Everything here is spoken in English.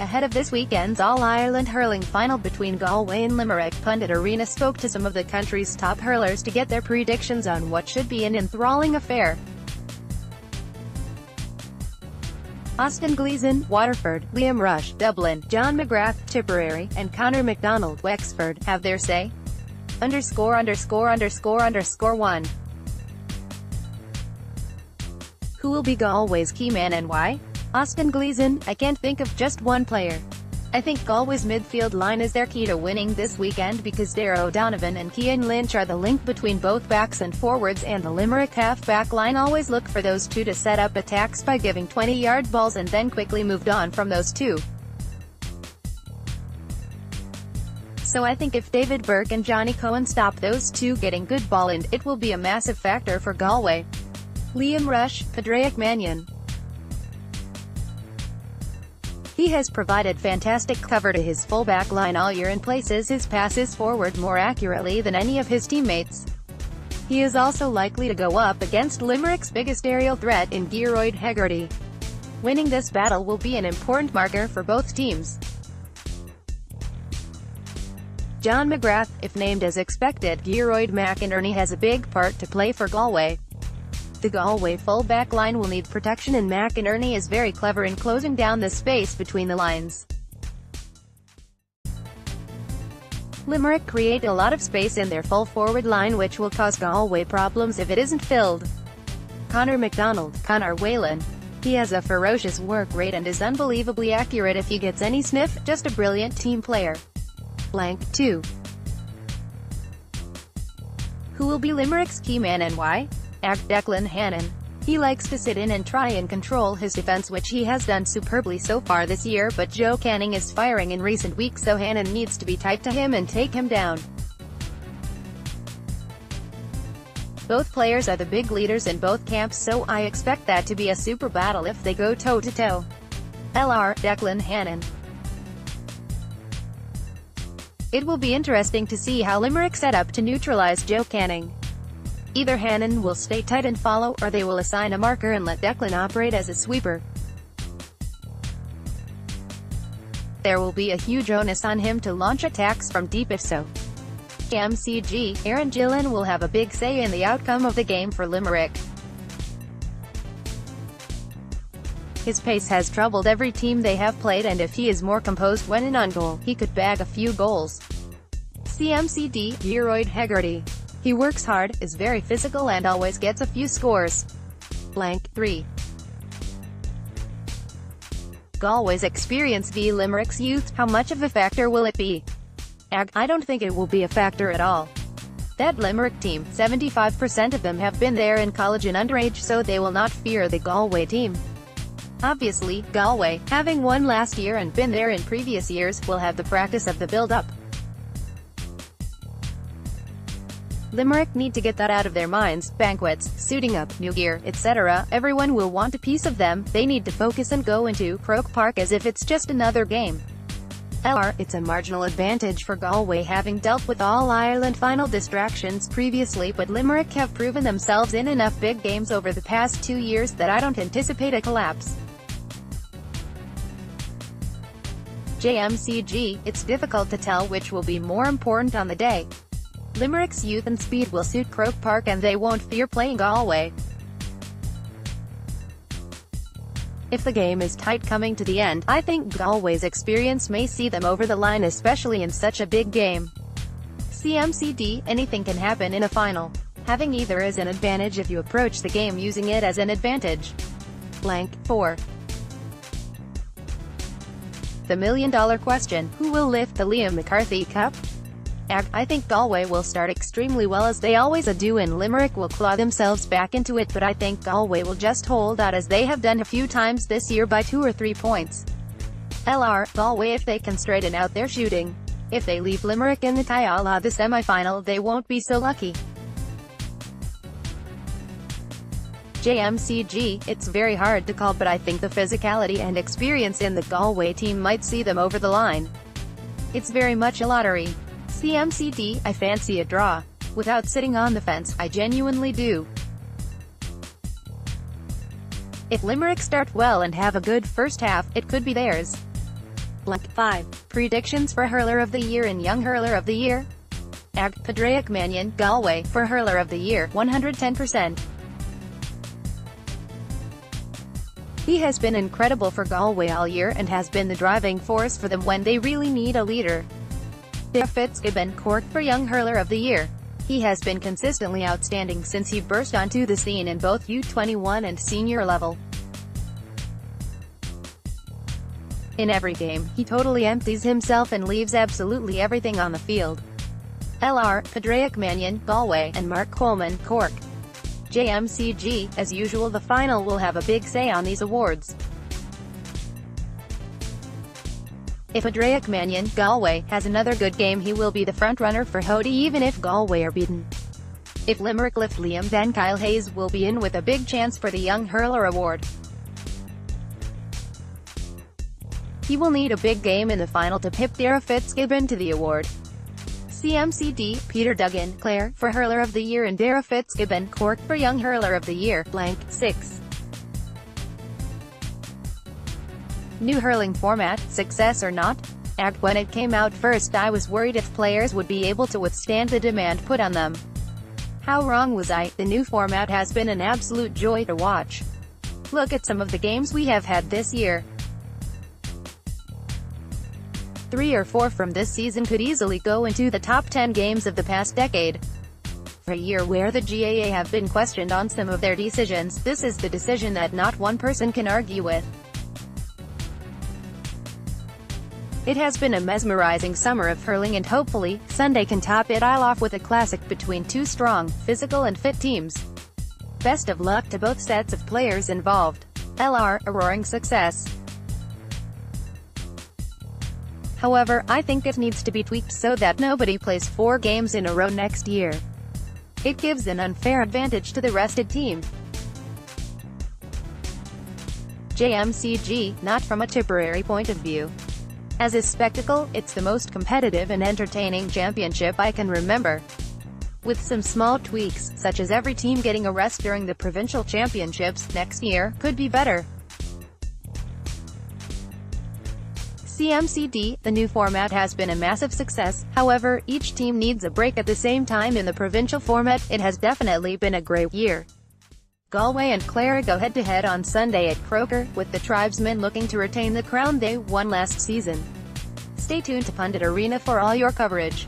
Ahead of this weekend's All Ireland Hurling Final between Galway and Limerick, Pundit Arena spoke to some of the country's top hurlers to get their predictions on what should be an enthralling affair. Gleeson, Waterford, Rushe, Dublin, McGrath, Tipperary, and Conor McDonald, Wexford, have their say. _____1. Who will be Galway's key man and why? Gleeson, I can't think of just one player. I think Galway's midfield line is their key to winning this weekend because Darragh O'Donovan and Cian Lynch are the link between both backs and forwards, and the Limerick half-back line always look for those two to set up attacks by giving 20-yard balls and then quickly moved on from those two. So I think if David Burke and Johnny Cohen stop those two getting good ball in, it will be a massive factor for Galway. Rushe, Darragh Mannion. He has provided fantastic cover to his full-back line all year and places his passes forward more accurately than any of his teammates. He is also likely to go up against Limerick's biggest aerial threat in Gearóid Hegarty. Winning this battle will be an important marker for both teams. John McGrath, if named as expected, Gearóid McInerney has a big part to play for Galway. The Galway full-back line will need protection, and McInerney is very clever in closing down the space between the lines. Limerick create a lot of space in their full-forward line, which will cause Galway problems if it isn't filled. Conor McDonald, Conor Whelan. He has a ferocious work rate and is unbelievably accurate if he gets any sniff, just a brilliant team player. 2. Who will be Limerick's key man and why? Declan Hannon. He likes to sit in and try and control his defense, which he has done superbly so far this year, but Joe Canning is firing in recent weeks, so Hannon needs to be tight to him and take him down. Both players are the big leaders in both camps, so I expect that to be a super battle if they go toe-to-toe. Declan Hannon. It will be interesting to see how Limerick set up to neutralize Joe Canning. Either Hannon will stay tight and follow, or they will assign a marker and let Declan operate as a sweeper. There will be a huge onus on him to launch attacks from deep if so. MCG, Aaron Gillen will have a big say in the outcome of the game for Limerick. His pace has troubled every team they have played, and if he is more composed when in on goal, he could bag a few goals. CMCD, Gearóid Hegarty. He works hard, is very physical and always gets a few scores. 3. Galway's experience v Limerick's youth, how much of a factor will it be? I don't think it will be a factor at all. That Limerick team, 75% of them have been there in college and underage, so they will not fear the Galway team. Obviously, Galway, having won last year and been there in previous years, will have the practice of the build-up. Limerick need to get that out of their minds. Banquets, suiting up, new gear, etc. Everyone will want a piece of them. They need to focus and go into Croke Park as if it's just another game. It's a marginal advantage for Galway, having dealt with All Ireland Final distractions previously, but Limerick have proven themselves in enough big games over the past 2 years that I don't anticipate a collapse. JMCG, it's difficult to tell which will be more important on the day. Limerick's youth and speed will suit Croke Park, and they won't fear playing Galway. If the game is tight coming to the end, I think Galway's experience may see them over the line, especially in such a big game. CMCD, anything can happen in a final. Having either is an advantage if you approach the game using it as an advantage. 4. The million-dollar question, who will lift the Liam McCarthy Cup? I think Galway will start extremely well, as they always do, and Limerick will claw themselves back into it, but I think Galway will just hold out as they have done a few times this year by 2 or 3 points. Galway, if they can straighten out their shooting. If they leave Limerick in the tie a la the semi-final, they won't be so lucky. JMCG, it's very hard to call, but I think the physicality and experience in the Galway team might see them over the line. It's very much a lottery. CMCD, I fancy a draw. Without sitting on the fence, I genuinely do. If Limerick start well and have a good first half, it could be theirs. Blank 5. Predictions for Hurler of the Year and Young Hurler of the Year. Darragh Mannion, Galway, for Hurler of the Year, 110%. He has been incredible for Galway all year and has been the driving force for them when they really need a leader. Darragh Cork for Young Hurler of the Year. He has been consistently outstanding since he burst onto the scene in both U21 and senior level. In every game, he totally empties himself and leaves absolutely everything on the field. Darragh Mannion, Galway, and Mark Coleman, Cork. JMCG, as usual the final will have a big say on these awards. If Darragh Mannion, Galway, has another good game he will be the front-runner for Hody even if Galway are beaten. If Limerick lift Liam then Kyle Hayes will be in with a big chance for the Young Hurler award. He will need a big game in the final to pip Darragh to the award. CMCD, Peter Duggan, Clare, for Hurler of the Year and Darragh Cork for Young Hurler of the Year, blank 6. New hurling format, success or not? When it came out first I was worried if players would be able to withstand the demand put on them. How wrong was I? The new format has been an absolute joy to watch. Look at some of the games we have had this year. 3 or 4 from this season could easily go into the top 10 games of the past decade. For a year where the GAA have been questioned on some of their decisions, this is the decision that not one person can argue with. It has been a mesmerizing summer of hurling and hopefully, Sunday can top it all off with a classic between two strong, physical and fit teams. Best of luck to both sets of players involved. A roaring success. However, I think it needs to be tweaked so that nobody plays 4 games in a row next year. It gives an unfair advantage to the rested team. JMCG, not from a Tipperary point of view. As a spectacle, it's the most competitive and entertaining championship I can remember. With some small tweaks, such as every team getting a rest during the provincial championships, next year could be better. CMCD, the new format has been a massive success, however, each team needs a break at the same time in the provincial format. It has definitely been a great year. Galway and Clare go head-to-head on Sunday at Croker, with the tribesmen looking to retain the crown they won last season. Stay tuned to Pundit Arena for all your coverage.